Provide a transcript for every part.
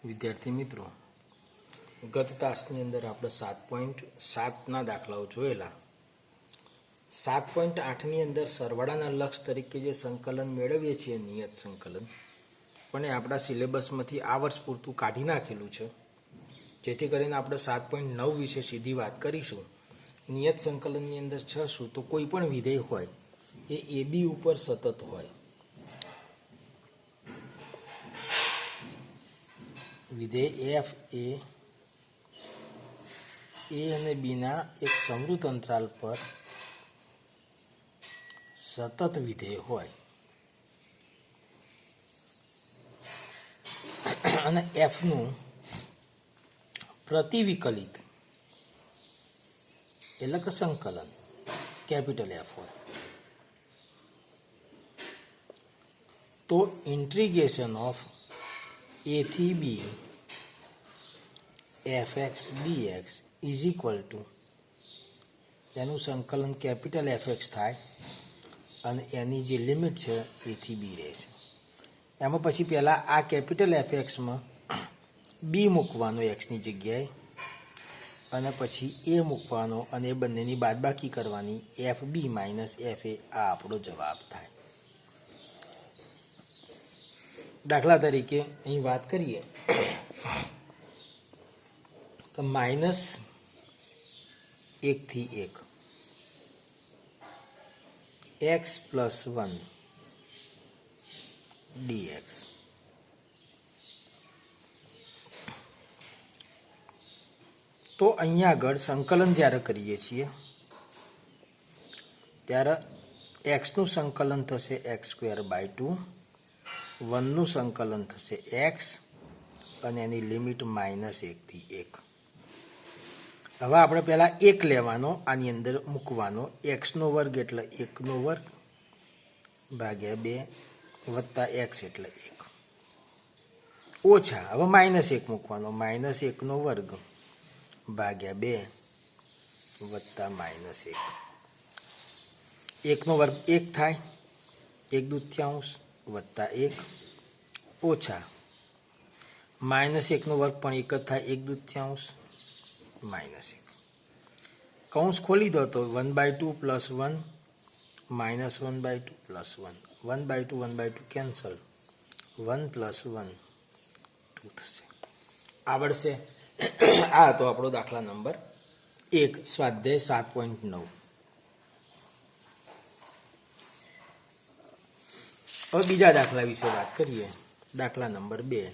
વિદ્યાર્થી મિત્રો, ગત તાસની અંદર આપણે 7.7ના દાખલાઓ જોયેલા. 7.8ની અંદર સરવાળાના લક્ષ તરીકે જે સંકલન મેળવીએ છીએ નિયત સંકલન, પણ એ આપણા સિલેબસમાંથી આ વર્ષ પૂરતું કાઢી નાખેલું છે, જેથી કરીને આપણે 7.9 વિશે સીધી વાત કરીશું. નિયત સંકલનની અંદર જશું તો કોઈ પણ વિધેય હોય એ એ બી ઉપર સતત હોય. વિધેય એફ એ અને બીના એક સમૃદ્ધ અંતરાલ પર સતત વિધેય હોય અને એફનું પ્રતિવિકલિત એટલે કે સંકલન કેપિટલ એફ હોય, તો ઇન્ટિગ્રેશન ઓફ a થી b fx dx is equal to એનું સંકલન કેપિટલ fx થાય અને એની જે લિમિટ છે a થી b રહેશે. એમાં પછી પહેલાં આ કેપિટલ fxમાં b મૂકવાનો xની જગ્યાએ અને પછી a મૂકવાનો અને એ બંનેની બાદબાકી કરવાની fb માઇનસ fa. આ આપણો જવાબ થાય. દાખલા તરીકે અહીં વાત કરીએ તો -1 થી 1 x પ્લસ 1 dx. તો અહીંયા આગળ સંકલન જ્યારે કરીએ છીએ ત્યારે એક્સનું સંકલન થશે x²/2, 1નું સંકલન થશે x અને એની લિમિટ -1 થી 1. હવે આપણે પહેલાં 1 લેવાનો, આની અંદર મૂકવાનો. x² એટલે 1² ભાગ્યા 2 વત્તા x એટલે 1 ઓછા. હવે -1 મૂકવાનો, -1² ભાગ્યા 2 વત્તા -1. 1² 1 થાય, 1/2 વત્તા 1 ઓછા -1² પણ 1 જ થાય, 1/2 -1. કૌંસ ખોલી દો તો 1/2 પ્લસ 1 -1/2 પ્લસ 1, 1/2 1/2 કેન્સલ, 1 પ્લસ 1 2 થશે. આવડશે? આ હતો આપણો દાખલા નંબર 1, સ્વાધ્યાય 7.9. હવે બીજા દાખલા વિશે વાત કરીએ. દાખલા નંબર 2.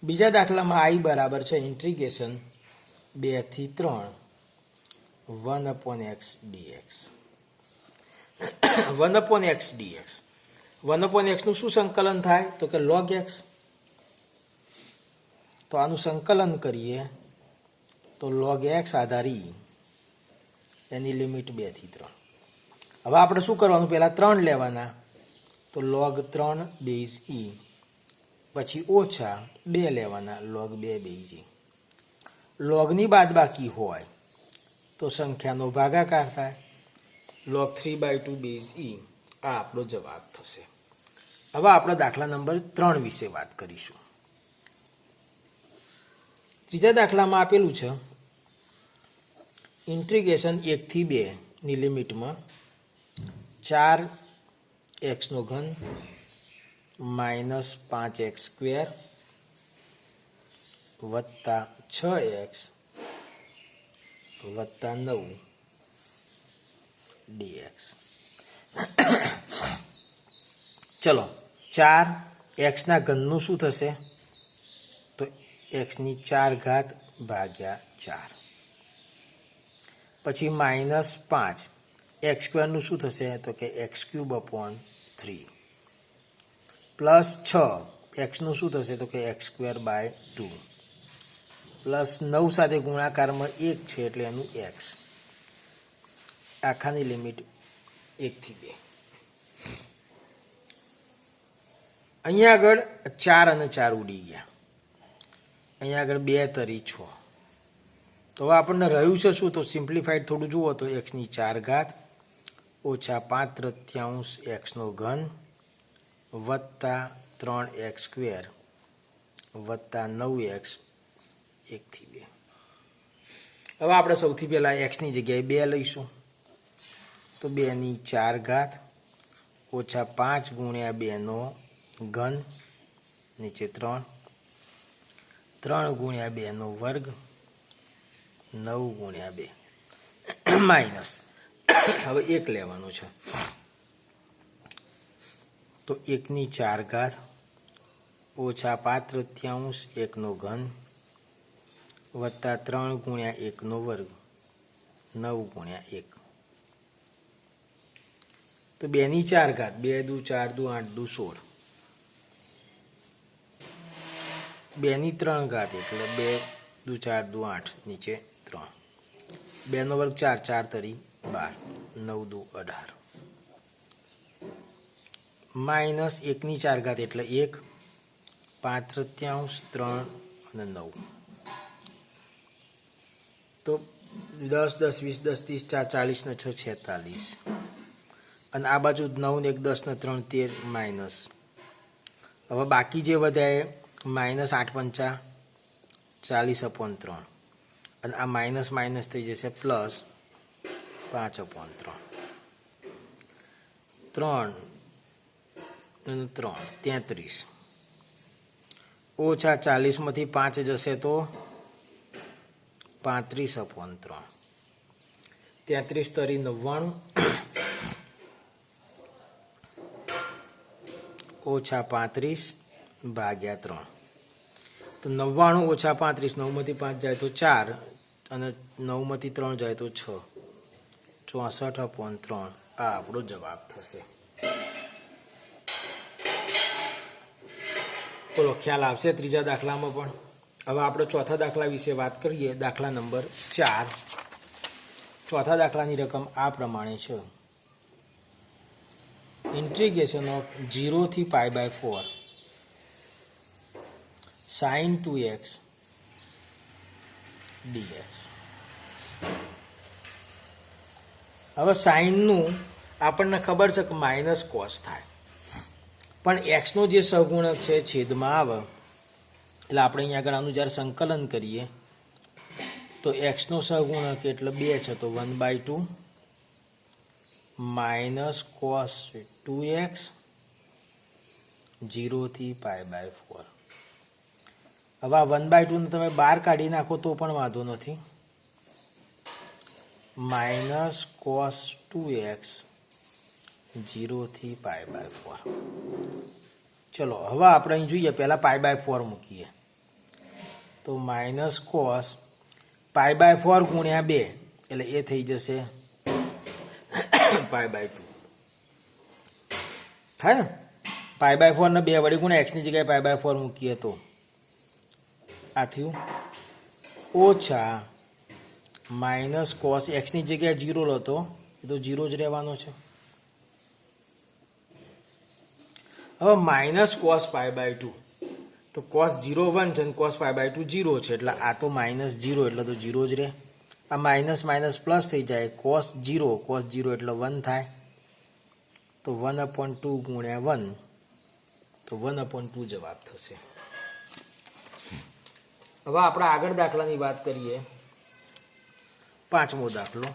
બીજા દાખલામાં i બરાબર છે ઇન્ટિગ્રેશન 2 થી 3 1/x dx. 1/x dx. 1/x નું શું સંકલન થાય? તો કે log x. તો આનું સંકલન કરીએ તો log x આધારી એની લિમિટ 2 થી 3. હવે આપણે શું કરવાનું? પહેલાં 3 લેવાના, તો log 3 બેઝ e, પછી ઓછા 2 લેવાના, log 2 બેઝ e. લોગની બાદબાકી હોય તો સંખ્યાનો ભાગાકાર થાય, log 3/2 બેઝ e. આ આપણો જવાબ થશે. હવે આપણે દાખલા નંબર 3 વિશે વાત કરીશું. ત્રીજા દાખલામાં આપેલું છે ઇન્ટિગ્રેશન 1 થી 2 ની લિમિટમાં 4x³ -5x² વત્તા 6x વત્તા 9 dx. ચલો, 4x ના ઘનનું શું થશે? તો x² ભાગ્યા 4. પછી -5 x² નું શું થશે? તો કે x³ પ્લસ 6 x નું શું થશે? તો કે x²/2 પ્લસ 9 સાથે ગુણાકારમાં 1 છે એટલે એનું x. આખાની લિમિટ 1 થી 2. અહીંયા આગળ 4 અને 4 ઉડી ગયા. અહીંયા આગળ 2 તરી 6. તો હવે આપણને રહ્યું છે શું? તો સિમ્પ્લિફાઈડ થોડું જુઓ તો x² -5/3 x નો ઘન વત્તા 3x² વત્તા 9x 1 થી 2. હવે આપણે સૌથી પહેલાં એક્સની જગ્યાએ 2 લઈશું, તો 2 ની 4 ઘાત ઓછા 5 ગુણ્યા 2નો ઘન નીચે 3, 3 ગુણ્યા 2નો વર્ગ 9 ગુણ્યા 2 માઇનસ, હવે 1 લેવાનું છે, તો 1 ની 4 ઘાત ઓછા 5/3 1નો ઘન વત્તા 3 ગુણ્યા 1નો વર્ગ 9 ગુણ્યા 1. તો 2 ની 4 ઘાત 2 દુ 4 દુ 8 દુ 16, 2 ની 3 ઘાત એટલે 2 દુ 4 દુ 8 નીચે 3, 2નો વર્ગ 4, 4 તરી 12, 9 દુ 18 માઇનસ 1 ની 4 ઘાત એટલે 1, 5/3 3 અને 9, તો 10 10 20 10 30 4 40 ને 6 46, અને આ બાજુ 9 ને 1 10 ને 3 13 માઇનસ. હવે બાકી જે વધ્યા એ માઇનસ 8 પંચા 40/3, અને આ માઇનસ માઇનસ થઈ જશે પ્લસ 5/3, 3 અને 3 33, ઓછા 40માંથી 5 જશે તો 35/3, 33 તરી 99 ઓછા 35 ભાગ્યા 3, તો 99 ઓછા 35, 9માંથી 5 જાય તો 4, અને 9માંથી 3 જાય તો 6, 64/3 આ આપણો જવાબ થશે. બોલો, ખ્યાલ આવશે ત્રીજા દાખલામાં પણ? હવે આપણે ચોથા દાખલા વિશે વાત કરીએ. દાખલા નંબર 4. ચોથા દાખલાની રકમ આ પ્રમાણે છે. ઇન્ટિગ્રેશન ઓફ 0 થી π/4 sin 2x dx. હવે સાઇનનું આપણને ખબર છે કે માઇનસ કોસ થાય, પણ એક્સનો જે સહગુણક છે છેદમાં આવે, એટલે આપણે અહીંયા આગળ આનું જ્યારે સંકલન કરીએ તો એક્સનો સહગુણક એટલે 2 છે, તો 1/2 માઇનસ કોસ 2x 0 થી π/4. હવે આ 1/2 ને તમે બહાર કાઢી નાખો તો પણ વાંધો નથી, માઇનસ કોસ 2x 0 થી π/4. ચલો હવે આપણે અહીં જોઈએ, પહેલાં π/4 મૂકીએ, તો માઇનસ કોસ π/4 ગુણ્યા 2 એટલે એ થઈ જશે π/2 થાય ને. π/4 ને 2 વડે ગુણ્યા એક્સની જગ્યાએ π/4 મૂકીએ તો આ થયું, ઓછા માઇનસ કોસ એક્સની જગ્યાએ 0 લો તો એ તો 0 જ રહેવાનો છે. હવે માઇનસ કોસ π/2, તો કોસ 0 1 છે અને કોસ π/2 0 છે, એટલે આ તો માઇનસ 0 એટલે તો 0 જ રહે. આ માઇનસ માઇનસ પ્લસ થઈ જાય, કોસ 0 એટલે 1 થાય, તો 1/2 ગુણ્યા 1, તો 1/2 જવાબ થશે. હવે આપણે આગળ દાખલાની વાત કરીએ. પાંચમો દાખલો.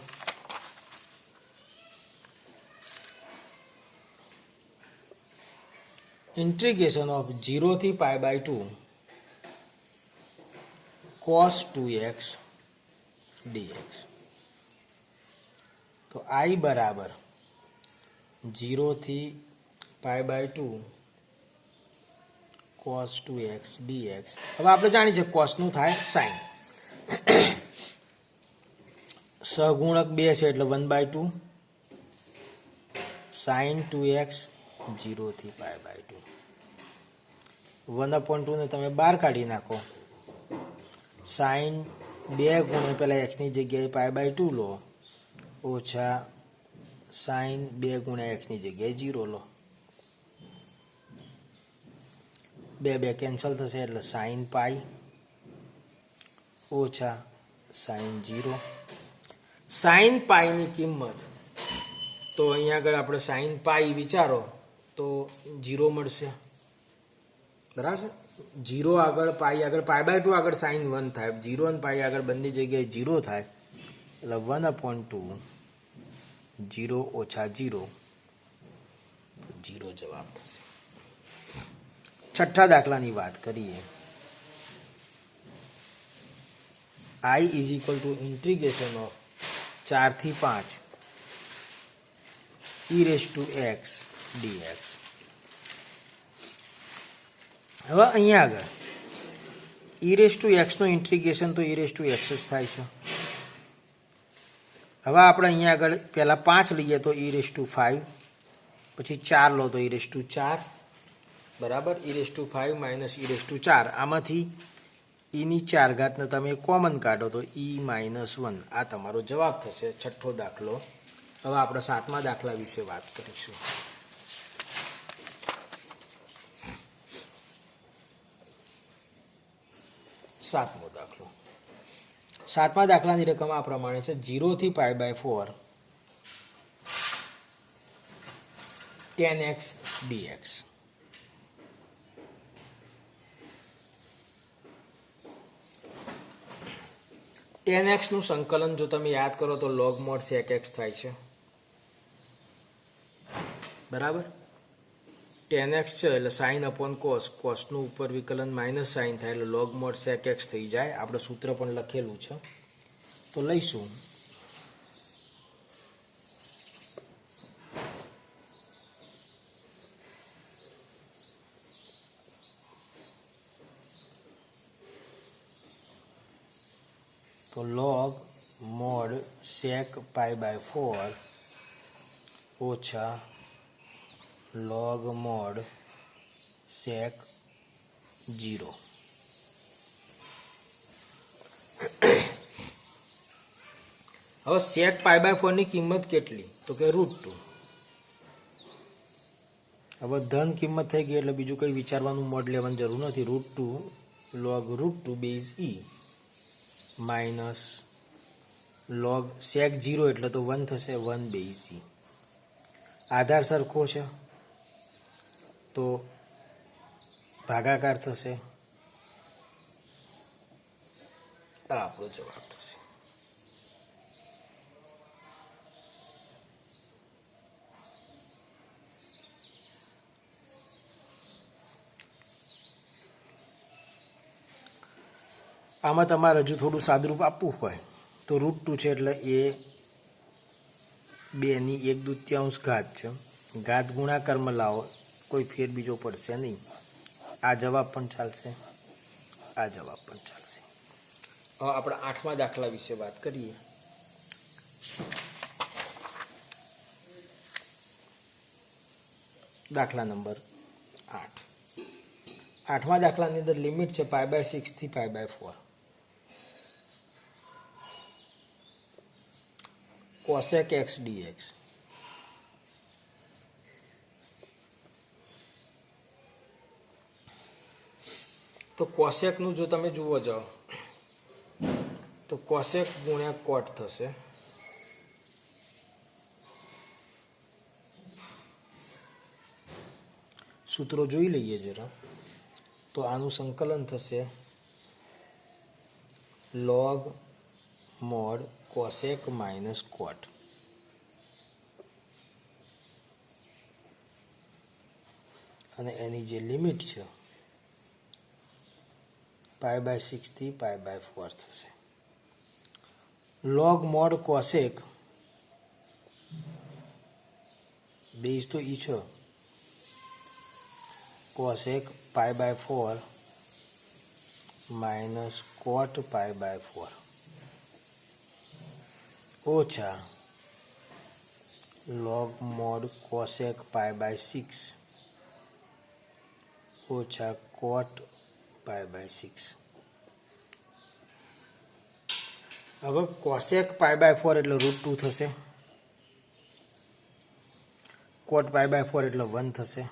ઇન્ટિગ્રેશન ઓફ 0 થી π/2 cos 2x dx. તો I બરાબર 0 થી π/2 cos 2x dx. હવે આપણે જાણીએ છીએ કોસનું થાય સાઇન. સહગુણક 2 છે એટલે 1/2 sin 2x 0 થી π/2. 1/2 ને તમે બહાર કાઢી નાખો, સાઇન 2 ગુણ્યા પહેલાં એક્સની જગ્યાએ π/2 લો, ઓછા સાઇન 2 ગુણ્યા એક્સની જગ્યાએ 0 લો. 2 કેન્સલ થશે એટલે સાઇન પાઈ ઓછા સાઇન 0. સાઇન પાઈની કિંમત, તો અહીંયા આગળ આપણે સાઇન પાઈ વિચારો તો 0 મળશે, બરાબર છે. 0 આગળ પાઈ/2 આગળ સાઇન 1 થાય, 0 અને પાઈ આગળ બંને જગ્યાએ 0 થાય, એટલે 1/2 0 ઓછા 0, 0 જવાબ થશે. છઠ્ઠા દાખલાની વાત કરીએ. I is equal to integration of 4 થી 5 e raised to x dx. હવે અહીંયા આગળ e raised to x નું ઇન્ટિગ્રેશન તો e raised to x જ થાય છે. હવે આપણે અહીંયા આગળ પહેલાં 5 લઈએ તો e raised to 5, પછી 4 લો તો e raised to 4, બરાબર. e raised to 5 minus e raised to 4, આમાંથી ની 4 ઘાતને તમે કોમન કાઢો તો e -1, આ તમારો જવાબ થશે. છઠ્ઠો દાખલો. હવે આપણે સાતમા દાખલા વિશે વાત કરીશું. સાતમો દાખલો. સાતમા દાખલાની રકમ આ પ્રમાણે છે. 0 થી π/4 10x dx. tan x નું સંકલન જો તમે યાદ કરો તો log mod sec x થાય છે, બરાબર. tan x છે એટલે sin upon cos, cos નું ઉપર વિકલન માઇનસ sin થાય એટલે log mod sec x થઈ જાય. આપણે સૂત્ર પણ લખેલું છે તો લઈશું. તો log mod sec π/4 ઓછા log mod sec 0. હવે sec π/4 ની કિંમત કેટલી? તો કે √2. હવે ધન કિંમત થઈ ગઈ એટલે બીજું કંઈ વિચારવાનું મોડ લેવાની જરૂર નથી. √2 log √2 base e minus log sec 0 એટલે તો 1 થશે, 1 બેઝ e. આધાર સરખો છે તો ભાગાકાર થશે, આ આપણો જવાબ થશે. આમાં તમારે હજુ થોડું સાદરૂપ આપવું હોય તો √2 છે એટલે એ 2/1/2 ઘાત છે. ઘાત ગુણાકારમાં લાવો, કોઈ ફેર બીજો પડશે નહીં. આ જવાબ પણ ચાલશે, આ જવાબ પણ ચાલશે. હવે આપણે આઠમા દાખલા વિશે વાત કરીએ. દાખલા નંબર 8. આઠમા દાખલાની અંદર લિમિટ છે π/6 થી π/4. cosec x dx. તો cosec નું જો તમે જુઓ જાઓ તો cosec ગુણ્યા cot થશે. સૂત્રો જોઈ લઈએ જરા. તો આનું સંકલન થશે log mod cosec minus cot. અને એની જે લિમિટ છે π/6 થી π/4 થશે. log mod cosec બેઝ તો ઈ છે, cosec π/4 માઇનસ cot π/4 ઓછા log mod cosec π/6 ઓછા cot π/6. હવે cosec π/4 એટલે √2 થશે, cot π/4 એટલે 1 થશે,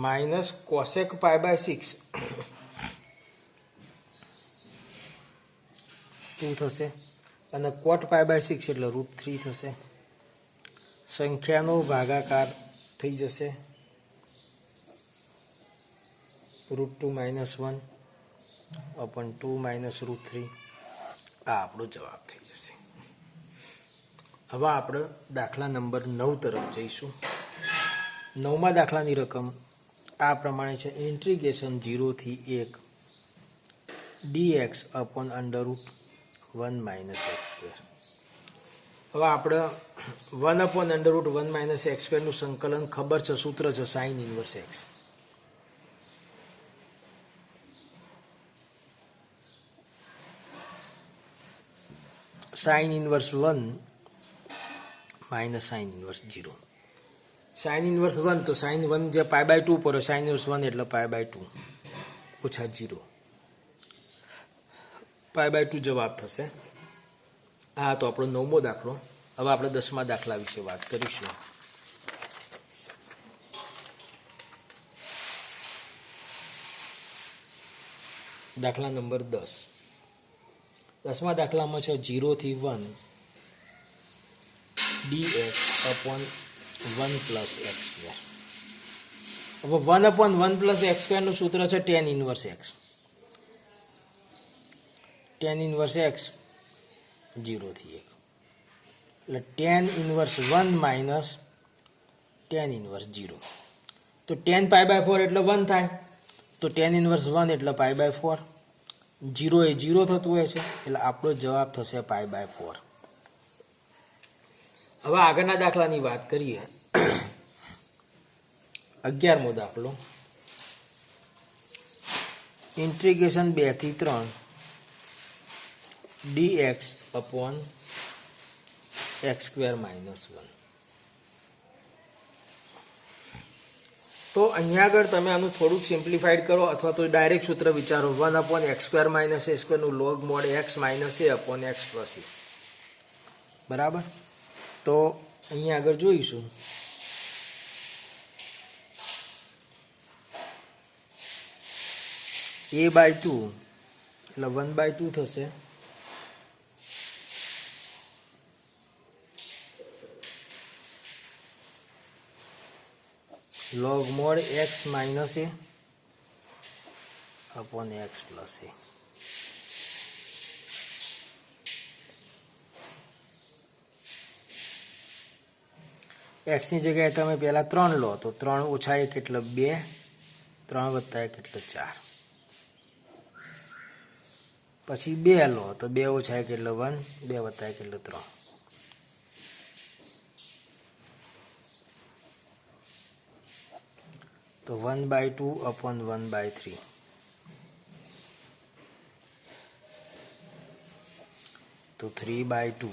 માઇનસ cosec π/6 2 થશે અને cot π/6 એટલે √3 થશે. સંખ્યાનો ભાગાકાર થઈ જશે √2 - 1/2 - √3. આ આપણો જવાબ થઈ જશે. હવે આપણે દાખલા નંબર 9 તરફ જઈશું. 9મા દાખલાની રકમ આ પ્રમાણે છે. ઇન્ટિગ્રેશન 0 થી 1 dx upon √1 - x². હવે આપણે 1 upon √1 - x² નું સંકલન ખબર છે, સૂત્ર છે sin inverse x. sin inverse 1 - sin inverse 0. sin inverse 1 તો sin 1 જે π/2 પર sin ઇન્વર્સ 1 એટલે π/2 ઓછા 0. π/2 જવાબ થશે. આ તો આપણો 9મો દાખલો. હવે આપણે 10મા દાખલા વિશે વાત કરીશું. દાખલા નંબર 10. 10મા દાખલામાં છે 0 થી 1 dx upon 1 + x². હવે 1 upon 1 + x² નું સૂત્ર છે tan inverse x. tan inverse x 0 થી 1 એટલે tan ઇન્વર્સ 1 - tan ઇન્વર્સ 0. તો tan π/4 એટલે 1 થાય, તો tan ઇન્વર્સ 1 એટલે π/4. 0 એ 0 થતું હોય છે એટલે આપણો જવાબ થશે π/4. હવે આગળના દાખલાની વાત કરીએ. 11મો દાખલો. ઇન્ટિગ્રેશન 2 થી 3 dx upon x² - 1. તો અહીંયા આગળ તમે આનું થોડુંક સિમ્પ્લિફાઈડ કરો અથવા તો ડાયરેક્ટ સૂત્ર વિચારો. 1 upon x² - a² નું log mod x - a upon x + a. બરાબર. તો અહીંયા આગળ જોઈશું. a/2 એટલે 1/2 થશે. log mod x - a upon x + a. x ની જગ્યાએ તમે પહેલા 3 લો તો 3 - 1 એટલે 2, 3 + 1 એટલે 4. પછી 2 લો તો 2 - 1 એટલે 1, 2 + 1 એટલે 3. તો 1/2 upon 1/3. તો 3/2.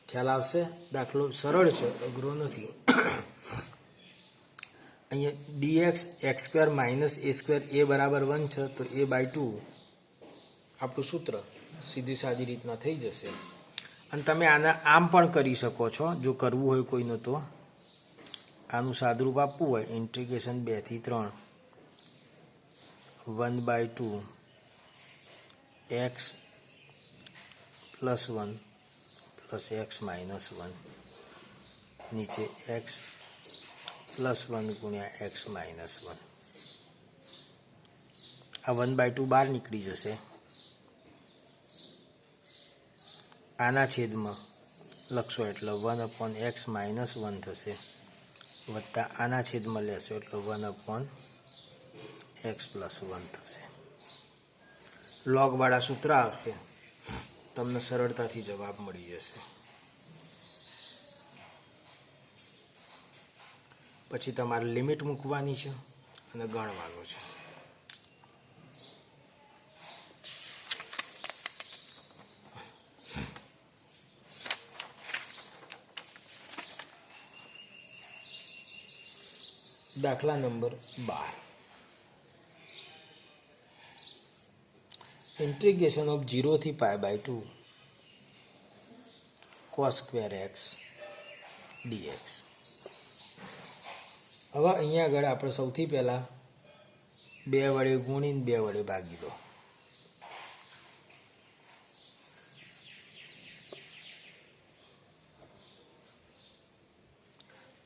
ખ્યાલ આવશે? દાખલો સરળ છે, અઘરો નથી. અહીંયા dx x² - a² a બરાબર 1 છે તો a/2 આપણું સૂત્ર સીધી સાદી રીતના થઈ જશે. અને તમે આના આમ પણ કરી શકો છો જો કરવું હોય કોઈનું. તો આનું સાદરૂપ આપવું હોય ઇન્ટિગ્રેશન 2 થી 3 1/2 x + 1 + x - 1 નીચે x + 1 × x - 1. આ 1/2 બહાર નીકળી જશે. આના છેદમાં લખશો એટલે 1 upon x - 1 થશે, વત્તા આના છેદમાં લેશો એટલે 1 upon x + 1 થશે. લોગવાળા સૂત્ર આવશે, તમને સરળતાથી જવાબ મળી જશે. પછી તમારે લિમિટ મૂકવાની છે અને ગણવાનું છે. દાખલા નંબર 12. ઇન્ટિગ્રેશન ઓફ 0 થી π/2 cos² x dx. હવે અહીંયા આગળ આપણે સૌથી પહેલા 2 વડે ગુણીને 2 વડે ભાગી દો.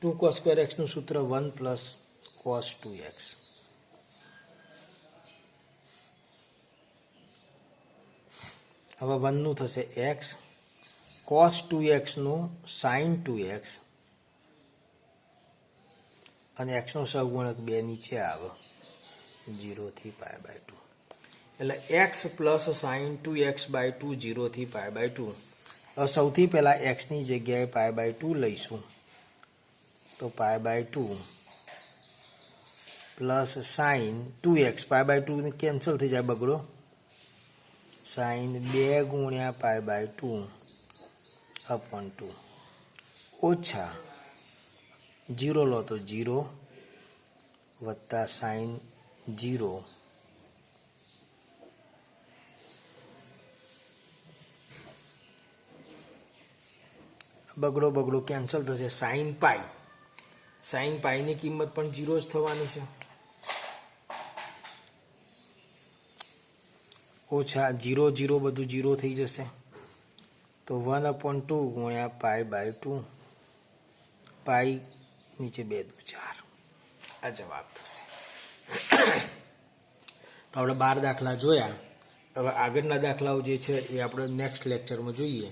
ટુ કોસ સ્ક્વેર એક્સનું સૂત્ર 1 પ્લસ કોસ 2x. હવે 1નું થશે x, કોસ 2xનું સાઇન 2x, અને એક્સનો સહગુણક 2 નીચે આવે 0 થી π/2. એટલે એક્સ પ્લસ સાઇન 2x/2 0 થી π/2. હવે સૌથી પહેલાં એક્સની જગ્યાએ π/2 લઈશું, તો π/2 પ્લસ સાઇન 2x, π/2 કેન્સલ થઈ જાય બગડો, સાઇન 2 ગુણ્યા π/2 અપોન 2 ઓછા 0 લો તો 0 વત્તા સાઇન 0 બગડો કેન્સલ થશે, સાઇન પાઈ, સાઇન પાઈની કિંમત પણ 0 જ થવાની છે, ઓછા 0 0 બધું 0 થઈ જશે, તો 1/2 ગુણ્યા π/2, પાઈ નીચે 2 દુ 4, આ જવાબ થશે. તો આપણે 12 દાખલા જોયા. હવે આગળના દાખલાઓ જે છે એ આપણે નેક્સ્ટ લેક્ચરમાં જોઈએ.